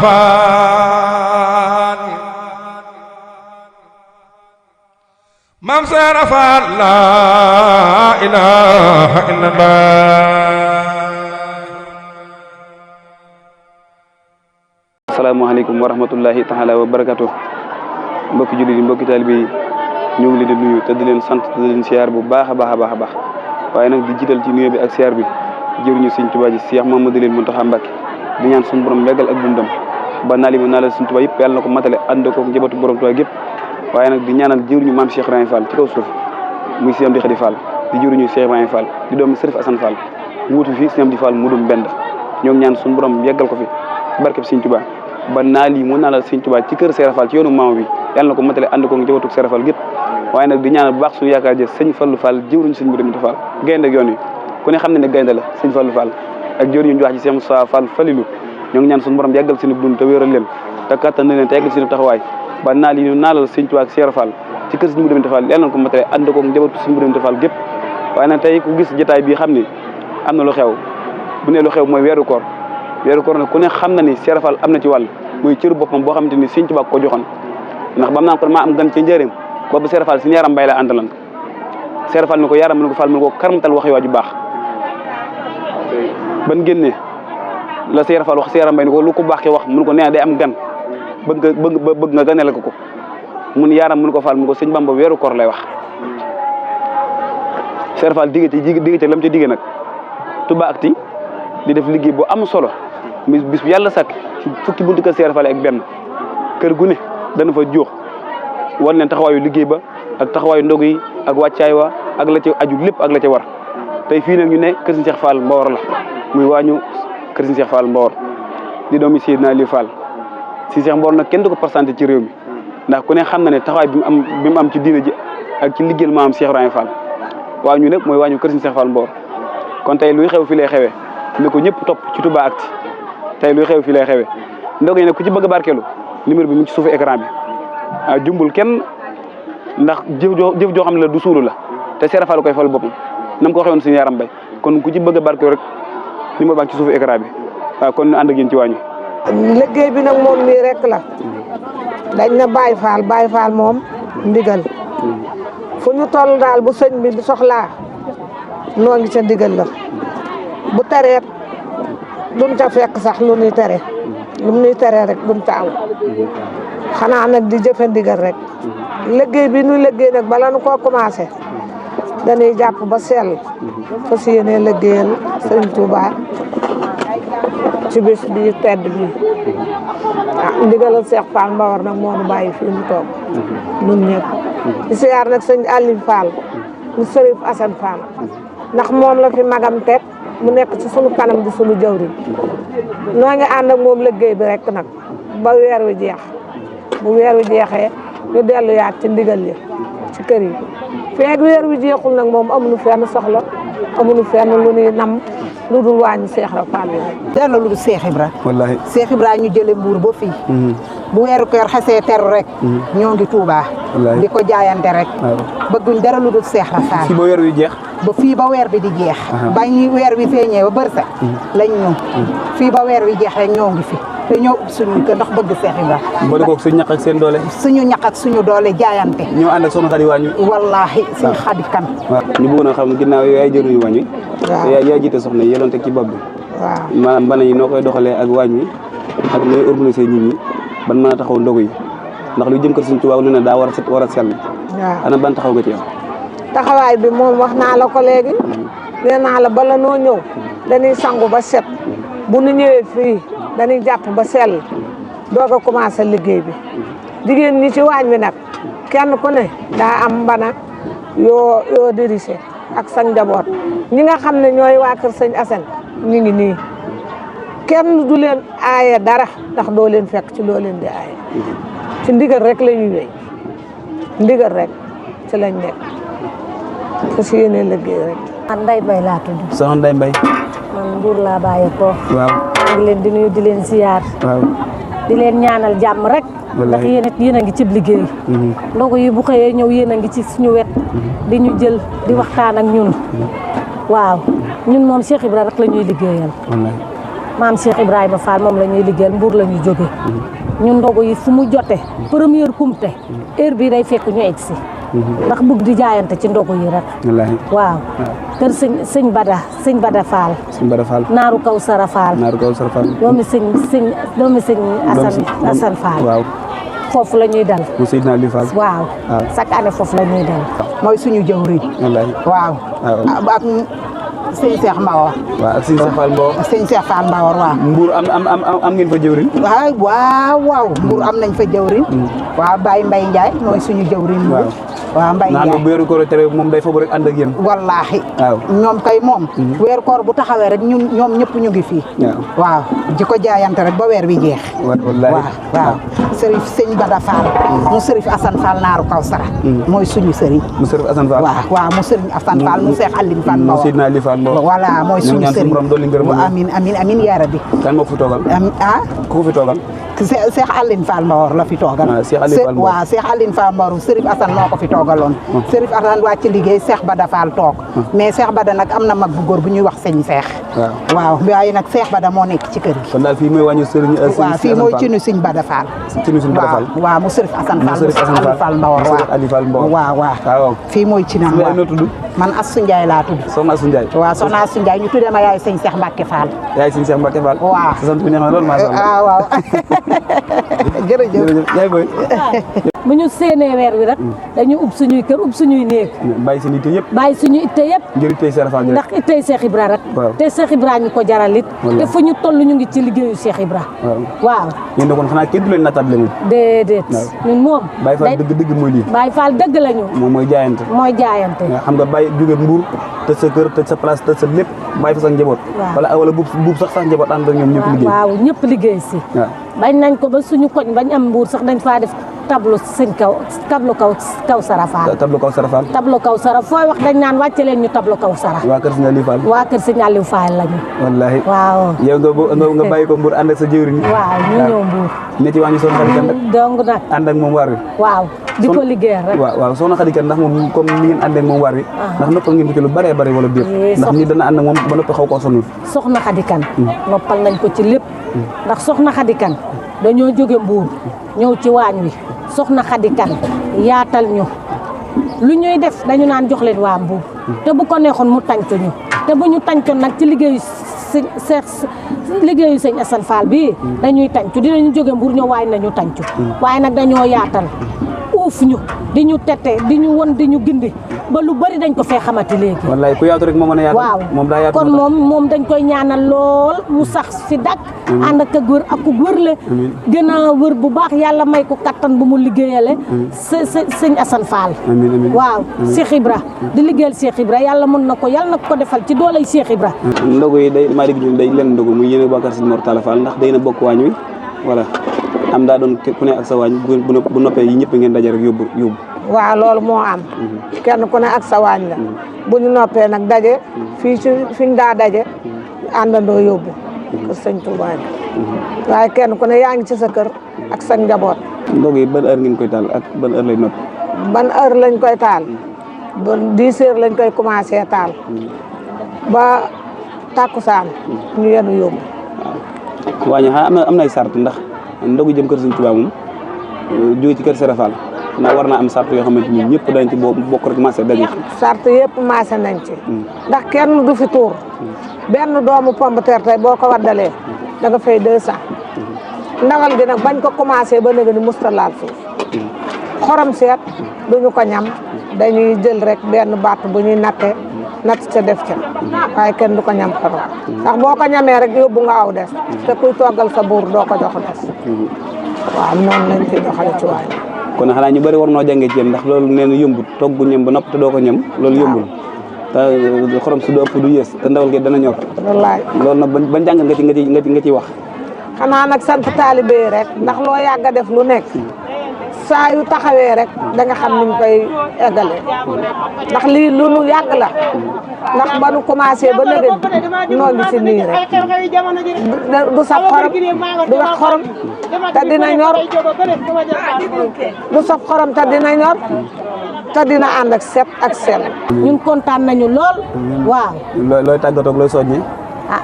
Faal Maam Seera Faal laa ilaaha illallaah. asalaamaaleykum wa rahmatullahi taala wa barakatuh. mbokki jullit yi mbokki taalibe yi ñu ngi leen di nuyu te di leen sant te di leen siyaar bu baax a baax a baax a baax waaye nag di jiital ci nuyoo bi ak siyaar bi jëruñu Sëñ Tuubaa ji Cheikh Mamadou Mountakha Mbacké di ñaan suñu borom leggal ak dundam ba naali mu naalal Sëñ Tuubaa yëpp yàlla na ko matale ànd ko njabootu borom Tuubaa gépp waaye nag di ñaanal jëruñu maam Cheikh Ibrahima Fall ci kaw suuf muy Sëñ Amdi Khady Fall di jëruñu Cheikh Ibrahima Fall di doomi Sërif Assane Fall wuutu fi Sëñ Amdi Fall mu dum bend ñoo ngi ñaan suñu borom yeggal ko fi barkeb Sëñ Tuubaa ba naal yi mu naalal Sëñ Tuubaa ci kër Seera Fall ci yoonu maam bi yàlla na ko matale ànd ko njabootu Seera Fall gépp waaye nag di ñaanal bu baax suñu yaakaar jë Sëñ Fallu Fall jëwriñu Sëñ Modou Fall gaynde ak yoon wi ku ne xam ne gaynde la Sëñ Fallu Fall ak jëwriñu ñu wax ci Cheikh Moussa Fall Falilou ñoo ngi ñaan suñu borom yàggal seen dund te wéeral leen te kattan na leen te yàggal seen taxawaay ba naal yi ñu naalal Sëñ Tuubaa ak Seera Fall ci kër Sëñ Modou Fall yàlla na ko matale ànd ko njabootu Sëñ Modou Fall gépp waaye nag tey ku gis jotaay bi xam ni am na lu xew bu ne lu xew mooy weeru koor nag ku ne xam na ni Seera Fall am na ci wàll muy cëru boppam boo xamante ni Sëñ Tuubaa ko joxoon ndax bam naan ko maa am gan ca njëriñ boobu Seera Fall si yaram mbay la àndalan Seera Fall ni ko yaram mu ne ko Fall mu ne ko karmatal wax yoo ju baax ban génnee la Seera Fall wax Seera Mbay ni ko lu ko baax ki wax mu ne ko nee day am gan bëgg nga ganale ko mun yaram mu ne ko Fall mu ne ko Sëñ Bamba weeru koor lay wax Seera Fall digg ci lam ca digge nag Touba Actu di def liggéey bu am solo bis bu yàlla sàkk ci fukki buntu kër Seera Fall ak benn kër gu ne dana fa jóox war leen taxawaayu liggéey ba ak taxawaayu ndog yi ak wàccaay wa ak la ca aju lépp ak la ca war tey fii nag ñu ne kër Sëñ Cheikh Fall Mbawar la muy waañu kër Sëñ Cheikh Fall Mbawar di doomi Seydina Aliou Fall Sëñ Cheikh Mbawar nag kenn du ko présenté ci réew mi ndax ku ne xam na ne taxawaay bi mu am ci diina ji ak ci liggéeyal maam Cheikh Ibrahima Fall waañu nag mooy waañu kër Sëñ Cheikh Fall Mbawar kon tey luy xew fi lay xewee ne ko ñëpp topp ci Touba Actu tey luy xew fi lay xewee ndog yi nag ku ci bëgg a barkeelu numéro bi mu ngi ci suufu écran bi jumbul kenn ndax jëf joo xam ne la du suulu la te Seera Fall koy fal boppam nam ko waxee woon suñu yaram bay kon ku ci bëgg a barkeelu rek numéro baa ngi ci suufu écran bi waaw kon ñu ànd ak yéen ci waañu liggéey bi nag moom nii rek la dañ na Baye Fall moom ndigal fu ñu toll daal bu sëñ bi di soxlaa noo ngi ca ndigal la bu tereet duñ ca fekk sax lu ñuy tere lu ñuy tere rek duñ ca aw xanaa nag di jëfe ndigal rek liggéey bi ñu liggéey nag bala nu koo commencé dañuy jàpp ba sell fas yéene liggéeyal Sëriñ Tuubaa ci bis bi tedd bi ndigalal Cheikh Fall Mbawar nag moo nu bàyyi fii mu toog ñun ñëpp di siyaar nag sëñ Aliou Fall mu Sërif Assane Fall ndax moom la fi magam teg mu nekk ci sunu kanam di sunu jawriñ noo ngi ànd ak moom liggéey bi rek nag ba weer wi jeex bu weer wi jeexee ñu dellu yaat ci ndigal yi ci kër yi feeg weer wi jeexul nag moom amuñu fenn soxla amuñu fenn lu ñuy nam lu dul wàññi Cheikh Ibra Fall dara lu dul Cheikh Ibra wallaahi Cheikh Ibra ñu jële Mbuur ba fii bu weeru koor xasee teru rek ñoo ngi Touba di ko jaayante rek bëgguñ dara lu dul Cheikh Ibra Fall fii ba weer wi jeex ba fii ba weer bi di jeex ba ñu weer wi feeñee ba bërsa lañ ñëw fii ba weer wi jeex rek ñoo ngi fi te ñoo suñu kër ndax bëgg Cheikh Ibra boole koog suñu ñaq ak seen doole suñu ñaq ak suñu doole jaayante ñoo ànd ak soxna Xadi waañu wallaahi suñu Xadi kan waaw ñu bëggoon a xam ginnaaw yaay jëruñu waañ wi yaay jiite soxna yi yéen teg ci bopp bi waaw maanaam bana yi noo koy doxalee ak waañ wi ak nooy organiser nit ñi ban mën a taxaw ndogu yi ndax lu jëm kër Sëñ Tuubaa lu ne daa war a set war a sell ana ban taxaw nga ci yow taxawaay bi moom wax naa la ko léegi nee naa la bala noo ñëw dañuy sangu ba set bu nu ñëwee fii dañuy jàpp ba sell doog a commencé liggéey bi jigéen ñi ci waañ bi nag kenn ku ne daa am mbana yoo dirigé ak sa njaboot ñi nga xam ne ñooy waa kër Sëñ Assane ñu ngi nii kenn du leen aaye dara ndax doo leen fekk ci loo leen di aaye ci ndigal rek la ñuy wéy ndigal rek ci lañ nekk fas yéene liggéey rek. man Ndeye Mbaye laa tudd. soxna Ndeye Mbaye. man Mbuur laa bàyyeekoo. waaw. maa ngi leen di nuyu di leen ziyaar. waaw. di leen ñaanal jàmm rek. ndax yéen a ngi cib liggéey. ndogu yi bu xëyee ñëw yéen a ngi ci suñu wet. di ñu jël di waxtaan ak ñun. waaw ñun moom Cheikh Ibra rek la ñuy liggéeyal. maam Cheikh Ibrahima Fall moom la ñuy liggéeyal Mbour la ñuy jógee ñun ndogu yi fu mu jote première kumte heure bii day fekk ñu egg si ndax bëgg di jaayante ci ndogu yi rek wallaahi waaw kër sëñ Bada Fall sëñ Bada Fall naaru kaw Sara Fall doomi sëñ Assane Fall waaw foofu la ñuy dal mu Seydina Ali Fall waaw chaque année foofu la ñuy dal mooy suñu jëwriñ wallaahi waaw ak sëñ Cheikh Mbawor waaw ak sëñ Cheikh Fall Mbawor sëñ Cheikh Fall Mbawor waaw Mbour am ngeen fa jëwriñ waaw Mbour am nañ fa jëwriñ waaw Baye Mbaye Ndiaye mooy suñu jëwriñ waaw Mbaye Ndiaye bu weeru koor tere moom day foog rek ànd ak yéen wallaahi waaw ñoom kay moom weeru koor bu taxawee rek ñoom ñëpp ñu ngi fii waaw di ko jaayante rek ba weer wi jeex waaw sërif sëñ Bada Fall mu sërif Assane Fall naaru Kawsara mooy suñu sëriñ mu sërif Assane Fall waaw mu sëriñ Assane Fall mu Cheikh Aline Fall mu Seydina Ali Fall voilà mooy suñu sëriñ amiin yaa rabbi kan moo ko fi toogal ku ko fi toogal Cheikh Aline Fall Mbawor la fi toogal waaw Cheikh Aline Fall Mbawor Sërif Assane moo ko fi toogaloon Sërif Assane wàcc liggéey Cheikh Bada Fall toog mais Cheikh Bada nag am na mag bu góor bu ñuy wax sëñ Cheikh waaw waaye nag Cheikh Bada moo nekk ci kër gi kon daal fii mooy wàññi sëriñ waaw fii mooy ci nu sëñ Bada Fall waaw mu Sërif Assane Fall Mbawor waaw fii mooy ci naam man Assou Ndiaye laa tudd soxna Assou Ndiaye waaw soxna Assou Ndiaye ñu tuddee ma yaay sëñ Cheikh Mbacke Fall yaay sëñ Cheikh Mbacke Fall waaw sa sant bi neex na lool macha Allah waaw jërëjëf yaay booy bu ñu séenee weer wi rek dañuy ub suñuy kër ub suñuy néeg bàyyi seen itte yëpp bàyyi suñu itte yëpp ngir ittey Cheikh Fall ndax ittey Cheikh Ibra rek te Cheikh Ibra ñu ko jaralit te fu ñu toll ñu ngi ci liggéeyu Cheikh Ibra waaw yéen da kon xanaa kenn du leen nattable moom déedéet ñun moom Baye Fall dëgg mooy lii Baye Fall dëgg lañu moom mooy jaayante xam nga bàyyi jóge Mbour tëj sa kër tëj sa place tëj sa lépp bàyyi fa sax njaboot wala buub sax njaboot ànd ak ñoom ñëpp liggéey waaw ñëpp liggéey si bañ nañ ko ba suñu koñ bañ am Mbour sax dañ faa def tableau kaw Sara Fall tableau kaw Sara fooy wax dañ naan wàcce leen ñu tableau kaw Sara waa kër Sëñ Aliou Fall waa kër Sëñ Aliou Fall lañu wallaahi waaw yow nga bàyyi ko Mbour ànd ak sa jëwriñ waaw ñu ñëw Mbour ne ci wàññi soxna Khady Kane dong nag ànd ak moom waar wi waaw di ko liggéeyal rek waaw soxna Khady Kane ndax moom comme ni ngeen ànd ak moom waar wi ndax noppal ngeen ko ci lu bëree bëri wala biir ndax nit dana ànd ak moom ba noppi xaw koo sonul soxna Khady Kane noppal nañ ko ci lépp ndax soxna Khady Kane dañoo jóge Mbour ñëw ci waañ wi soxna Khady Kane yaatal ñu lu ñuy def dañu naan jox leen waa Mbour te bu ko neexoon mu tàncu ñu te bu ñu tàncoon nag ci liggéeyu sëñ Assane Fall bi dañuy tàncu dinañu jóge Mbour ñëw waaye nañu tàncu waaye nag dañoo yaatal uuf ñu di ñu tette di ñu won di ñu gindi ba lu bari dañ ko fee xamati léegi wallaay ku yaatu rek moo mën a yaatu waaw moom daa yaatu kon moom dañ koy ñaanal lool mu sax si dak ànd ak wër ak wërle gën a wër bu baax yàlla may ko kattan bu mu liggéeyale sëñ Assane Fall waaw Cheikh Ibra di liggéeyal Cheikh Ibra yàlla mën na ko yàlla na ko defal ci doolay Cheikh Ibra ndogu yi day maa dégg ñu day leen ndogu muy yéen Bakar Sëñ Mor Talla Fall ndax day na bokk waañ wi voilà am daa doon ku ne ak sa waañ bu noppee yi ñëpp ngeen daje rek yóbbu waaw loolu moo am kenn ku ne ak sa waañ la bu ñu noppee nag daje fii fi ñu daa daje àndandoo yóbbu kër sëñ Touba waaye kenn ku ne yaa ngi ci sa kër ak sa njaboot. ndog yi ban heure ngeen koy taal ak ban heure lay nopp. ban heure lañ koy taal ba 10 heures lañ koy commencé taal ba takkusaan ñu yenu yóbbu. waaw waañu am na ay sart ndax ndogu jëm kër sëñ Touba moom jóge ci kër Sëra Fall ndax war naa am sart yoo xamante ni ñëpp dañ ci bokk rek maase daje. sart yëpp maase nañ ci. ndax kenn du fi tuur. benn doomu pomme de terre tey boo ko waddalee da nga fay 200. ndawal gi nag bañ ko commencé ba léegi ni musta laal suuf. xorom seet duñu ko ñam dañuy jël rek benn batt bu ñuy natt ca def ca waaye kenn du ko ñam xorom ndax boo ko ñamee rek yóbbu nga aw des te kuy toggal sa buur doo ko jox des waaw noonu lañ fi doxale ci waañ kon xanaa ñu bëri war noo jàngee ci yéen ndax loolu nee na yombut togg bu ñam ba nopp te doo ko ñam loolu yombul te xorom si du ëpp du yées te ndawal gi dana ñor wallaay loolu nag ban jàng nga ci wax xanaa nag sant taalibe yi rek ndax loo yàgg a def lu nekk saa yu taxawee rek da nga xam niñ koy eggalee ndax lii lu nu yàgg la ndax ba nu commencé ba léegi noo ngi si nii rek du saf xorom du wax xorom te dina ñor du saf xorom te dina ñor te dina ànd ak set ak sel. ñun kontaan nañu lool. waaw. looy tàggatoo ak looy soññee.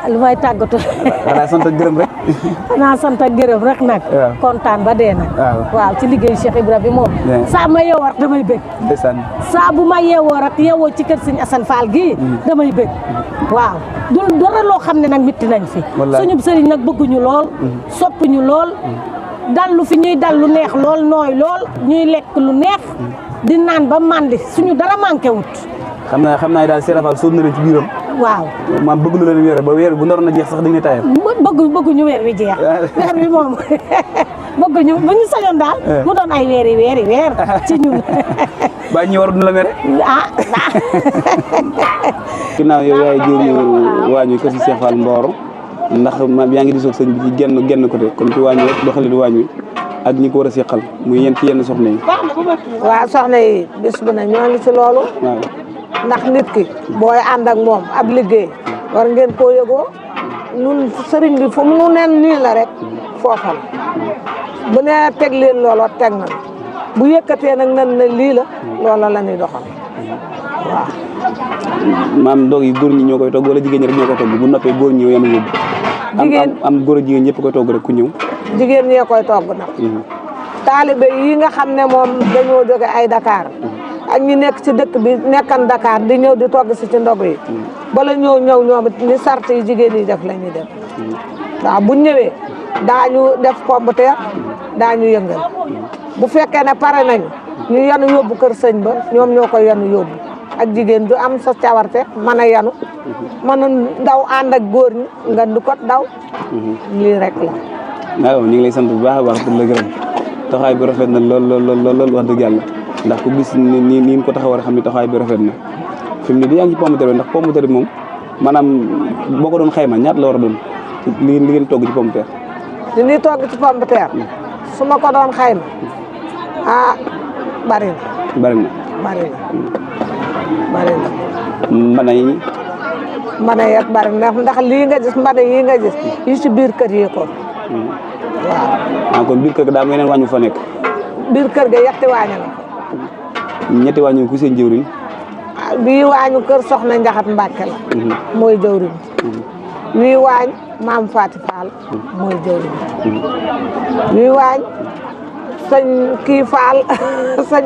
lu may tàggatu xanaa sant ak gërëm rek. xanaa sant ak gërëm rek nag. kontaan ba dee nag. waaw ci liggéeyu Cheikh Ibra bi moom. saa ma yeewoo rek damay bëgg. ndeysaan. saa bu ma yeewoo rek yeewoo ci kër Sëñ Assane Fall gii damay bëgg. waaw du dara loo xam ne nag mitti nañ fi. suñu sëriñ nag bëgguñu lool. soppuñu lool. dallu fi ñuy dal lu neex lool nooy lool ñuy lekk lu neex. di naan ba mandi suñu dara manqué wut. xam naa daal Cheikh Fall sóob na leen ci biiram. waaw maam bëgg lu leen weer ba weer bu naroon a jeex sax dañuy tayal. bëgguñu weer wi jeex. weer wi moom bëgguñu bu ñu sañoon daal. mu doon ay weer ci ñun. ba ñi waru la mere. ginnaaw yow yaay jëriñu waañu kër si Cheikh Fall Mboro ndax yaa ngi di soog sëñ bi ci genn côté comme ci waañu rek doxalin waañu ak ñi ko war a seqal muy yenn soxna yi. waaw soxna yi bis bu ne ñoo ngi ci loolu. waaw ndax nit ki booy ànd ak moom ab liggéey war ngeen koo yëgoo ñun sëriñ bi fu mu nen nii la rek foofa la bu ne teg leen looloo teg na bu yëkkatee nag nan ne lii la loola la ñuy doxal waaw. maam doog yi góor ñi ñoo koy togg wala jigéen ñi rek ñoo koy togg bu noppee góor ñi yanu yóbbu. am góor a jigéen ñëpp koy togg rek ku ñëw. jigéen ñee koy togg nag. taalibe yi nga xam ne moom dañoo jóge ay Dakar. ak ñi nekk ci dëkk bi nekkan Dakar di ñëw di togg si ci ndog yi. bala ñëw ñoom it ni sart yi jigéen yi def la ñuy def. waaw bu ñëwee daañu def pomme de terre daañu yëngal. bu fekkee ne pare nañu ñu yanu yóbbu kër sëñ ba ñoom ñoo koy yanu yóbbu ak jigéen du am sa cawarte mën a yanu mën a daw ànd ak góor ñi nga du ko daw lii rek la. waaw ñu ngi lay sant bu baax a baax pour la gërëm taxawaay bi rafet na lool wax dëgg yàlla ndax ku gis ni ko taxawal xam ne taxawaay bi rafet na fi mu ne yaa ngi ci pomme de terre ndax pomme de terre moom maanaam boo ko doon xayma ñaata la war a doon li ngeen togg ci pomme de terre. li ñuy togg ci pomme de terre su ma ko doon xayma bari na. mbana yi. mbana yi bari na ndax lii nga gis mbana yi nga gis yi ci biir kër yi ko waaw. kon biir kër ga daa am yeneen wàññi fa nekk. biir kër ga yetti waañu la. ñetti wàññi ku seen jëwriñ. bii waañu kër Soxna Njaxat Mbàkke la. mooy jëwriñ. wii waañ maam Faati Fall mooy jëwriñ. wii waañ sëñ kii Fall sëñ.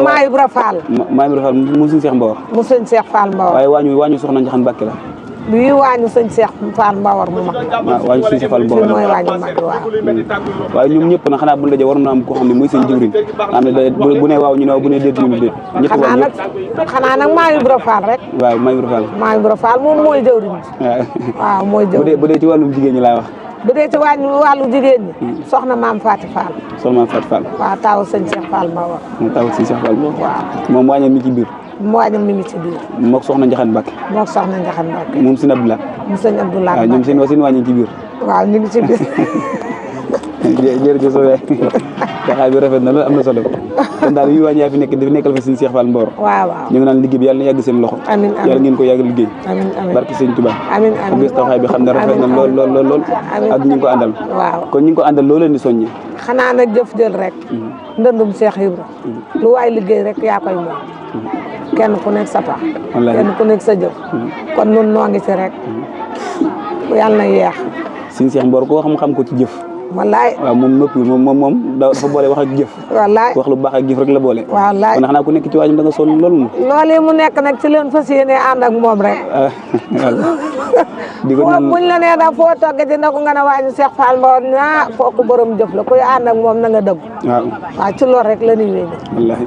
Maa Ibra Fall. Maa Ibra Fall mu sëñ Cheikh Mbawar. mu sëñ Cheikh Fall Mbawar. waaye waañu Soxna Njaxat Mbàkke la. bii waañu sëñ Cheikh Fall Mbawar mu mag. waaw waañu sëñ Cheikh Fall Mbawar mooy waañu mag waaw. waaye ñoom ñëpp nag xanaa bu ñu dajee war na am koo xam ne mooy seen jëwriñ am ne bu ne waaw ñu ne waaw bu ne déet ñu ne déet. xanaa nag Maa Ibra Fall rek. waaw Maa Ibra Fall. Maa Ibra Fall moom mooy jëwriñ. waaw mooy jëwriñ bu dee ci wàllum jigéen ñi laa wax. bu dee ci wàllu jigéen ñi. soxna maam Faati Fall. soxna maam Faati Fall. waaw taawu sëñ Cheikh Fall Mbawar. taawu sëñ Cheikh Fall Mbawar. waaw moom waañam mi ci biir. waañam mi ngi ci biir. mook Soxna Njaxat Mbàkke. mook Soxna Njaxat Mbàkke. moom sëñ Abdoulaye. mu sëñ Abdoulaye. waaw ñoom seen waañi ci biir. waaw ñu ngi ci biir. jërëjëf Sow taxawaay bi rafet na loolu am na solo kon daal yu waañ yaa fi nekk dafa nekkal fa sëñ Cheikh Fall Mbawar. waaw ñu ngi naan liggéey bi yàlla na yàgg seen loxo. amiin yàlla ngeen ko yàgg liggéey. barki sëñ Tuubaa. ku gis taxawaay bi xam ne rafet na lool ak ñu ngi ko àndal. waaw kon ñu ngi ko àndal loo leen di soññi. xanaa nag jëf jël rek. ndëndum Cheikh Ibra. lu waay liggéey rek yaa koy moom. kenn ku nekk sa pax. kenn ku nekk sa jëf. kon nun noo ngi ci rek. yàlla na yeex. sëñ Cheikh Mbawar koo xam ko ci jëf. wallaay waaw moom noppi moom dafa boole wax ak jëf. wallaay wax lu baax ak jëf rek la boole. wallaay kon xanaa ku nekk ci waajum da nga sonn loolu moom. loolu mu nekk nag ci leen fas yéene ànd ak moom rek. di ko ñaan buñ la nee da foo togg ci na ko nga ne waañu Cheikh Fall Mbawar naa kooku borom jëf la kuy ànd ak moom na nga dëgg. waaw ci loolu rek la ñuy wéy. wallaahi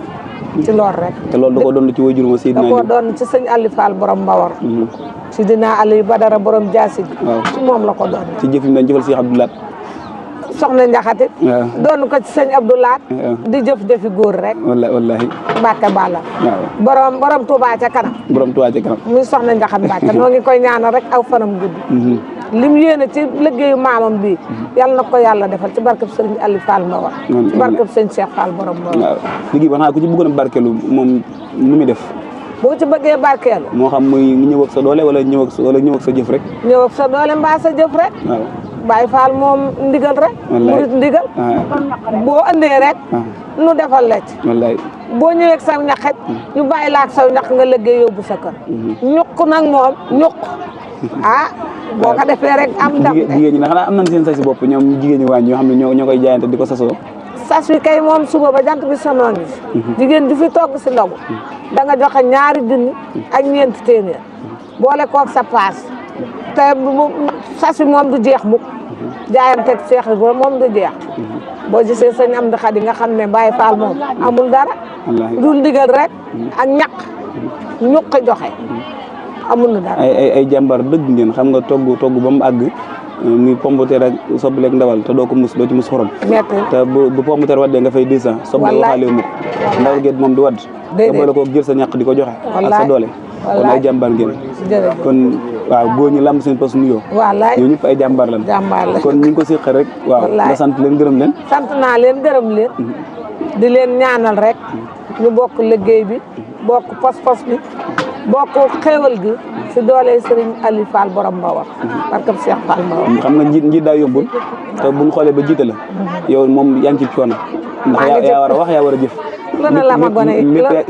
ci loolu rek. te loolu da koo doon ci waajur ma Seydina. da koo doon ci sëñ Ali Fall borom Mbawar. Seydina Ali Badara borom Jaasi. waaw ci moom la ko doon. ci jëf yi mu doon jëfal Cheikh Abdoulaye. soxna Njaxate. doon ko ci sëñ Abdoulaye. di jëf-jëfi góor rek. wallaahi. Mbàkke Balla. waaw borom Touba ca kanam. borom Touba ca kanam. muy soxna Njaxate Mbàkke noo ngi koy ñaanal rek aw fanam gudd. lim yéene ci liggéeyu maamam bi yàlla na ko yàlla defal ci barkeb sëriñ Ali Fall Mbawar. ci barkeb sëñ Cheikh Fall borom Mbawar. waaw liggéey ba xanaa ku ci bëggoon a barkeelu moom nu muy def. boo ci bëggee barkeelu. moo xam muy ñëw ak sa doole wala ñëw ak sa jëf rek. ñëw ak sa doole mbaa sa jëf rek. waaw Baye Fall moom ndigal rek. murit ndigal. boo andee rek. nu defal la ci. wallaay boo ñëwee ak sa ñaxet ñu bàyyi la ak saw ñax nga liggéey yóbbu sa kër. ñuq nag moom ñuq ah boo ko defee rek am ndam de. jigéen ñi nag xanaa am nañ seen sasi bopp ñoom jigéen ñi waañ ñoo xam ne ñoo koy jaayante di ko sasoo. sas wi kay moom suba ba jant bi sonoon bi jigéen ju fi togg si ndogu da nga joxe 2 junni ak ñeenti téeméer boole koog sa paas te sas wi moom du jeex mukk jaayanteeg Seex Ibra moom du jeex boo gisee sëñ Amdi Xadi nga xam ne Baye Fall moom amul dara dul ndigal rek ak ñaq ñuqi joxe amul na dara ay jàmbar dëgg ngeen xam nga togg ba mu àgg muy pomputeer ak soble ak ndawal te doo ci mus xorom te bu pomputeer waddee nga fay 200 soble waxaale mu ko ndawal geet moom du wadd nga boole ko jël sa ñaq di ko joxe ak sa doole kon ay jàmbar ngeen kon waaw góor ñi lamb seen pos nuyoo ñoo ñëpp ay jàmbar lan kon ñu ngi ko séqal rek waaw nga sant leen gërëm leen sant naa leen gërëm leen di leen ñaanal rek ñu bokk liggéey bi bokk pos bi bokk xéewal gi si doole Serigne Aliou Fall borom Mbawar barke Cheikh Fall Mbawar xam nga njiit daa yombul te buñ xoolee ba jiite la yow moom yaa ngi ci coono ndax yaa war a wax yaa war a jëf lu na la ma gone yi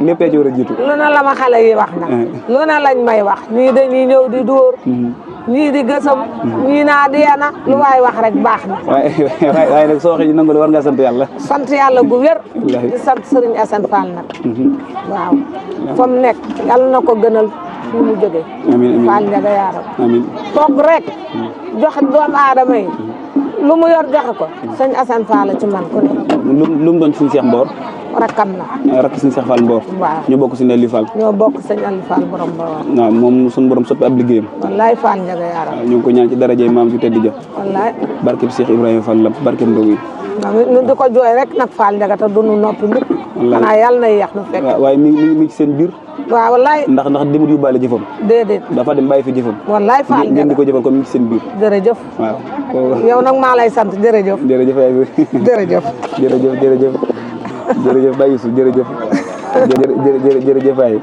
lépp ci war a jiitu lu na la ma xale yi wax nag lu na lañ may wax ñii dañuy ñëw di dóor ñii di gësam ñii naa deena lu waay wax rek baax na waaye nag soo waxee ñu nangu la war ngaa sant yàlla sant yàlla bu wér di sant Serigne Assane Fall nag waaw fa mu nekk yàlla na ko gënal fi mu jógee amiin Fall Ndiaga yaaram amiin toog rek joxe doomu aadama yi lu mu yor joxe ko sëñ Assane Fall la ci man ku ne lu mu doon suñu Cheikh Mbawar rakkam na rakk suñu Cheikh Fall Mbawar waaw ñu bokk suñu Aliou Fall ñoo bokk sëñ Aliou Fall borom Mbawar waaw moom suñu borom soppi ab liggéeyam wallaay Fall Ndiaga yaaram ñu ngi ko ñaan ci darajey maam si tedd ja wallaay barkeb Cheikh Ibrahima Fall la barkeb ndogu yi ñu di ko jooy rek nag Fall Ndiaga te duñu noppi mukk xanaa yàlla na yéex nu fekk waaye mi ci seen biir waaw wallaay ndax demut yóbbaale jëfam déedéet dafa dem bàyyi fi jëfam wallaay Fall ngeen di ko jëfal comme mi ci seen biir jërëjëf waaw yow nag maa lay sant jërëjëf jërëjëf yaay jërëjëf jërëjëf Baye Youssou jërëjëf jërëjëf waay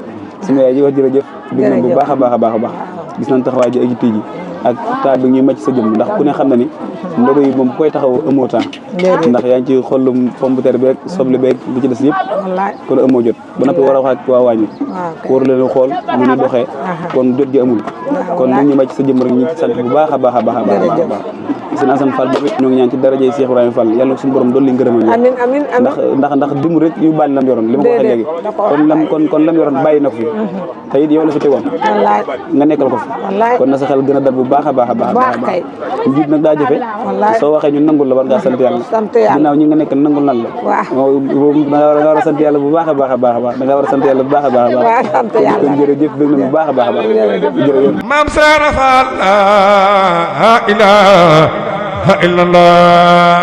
suñu yaay ji wax jërëjëf dégg nañ bu baax a baax a baax a baax gis nañ taxawaay ji ak yitte ji ak taal bi ñuy màcc sa jëm ndax ku ne xam na ni ndogu yi moom koy taxaw amoo temps ndax yaa ngi ci xollum pomme de terre beeg soble beeg li ci des yëpp kon amoo jot ba noppi war a wax ak waa wàññi waru leen xool ñu ñu doxee kon jot gi amul kon nit ñi màcc sa jëm rek ñu ci sant bu baax a baax a baax a baax sëñ Assane Fall boobu ñoo ngi ñaan ci darajey Cheikh Ibrahima Fall yàlla suñu borom dolli ngërëmal amiin amiin ndax dimu rek yu bàyyi lam yoroon li ma ko waxee léegi kon lam yoroon bàyyi na ko fi te it yow la fi tegoon nga nekkal ko fi kon na sa xel gën a dal bu baax a baax a baax njiit nag daa jëfe soo waxee ñu nangul la war ngaa sant yàlla ginnaaw ñi nga nekk nangul nan la da nga war a sant yàlla bu baax a baax a baax a baax da nga war a sant yàlla bu baax a baax a baax kon jërëjëf bëgg na bu baax a baax a baax jërëjëf Maam Seera Faal la ilaha illallah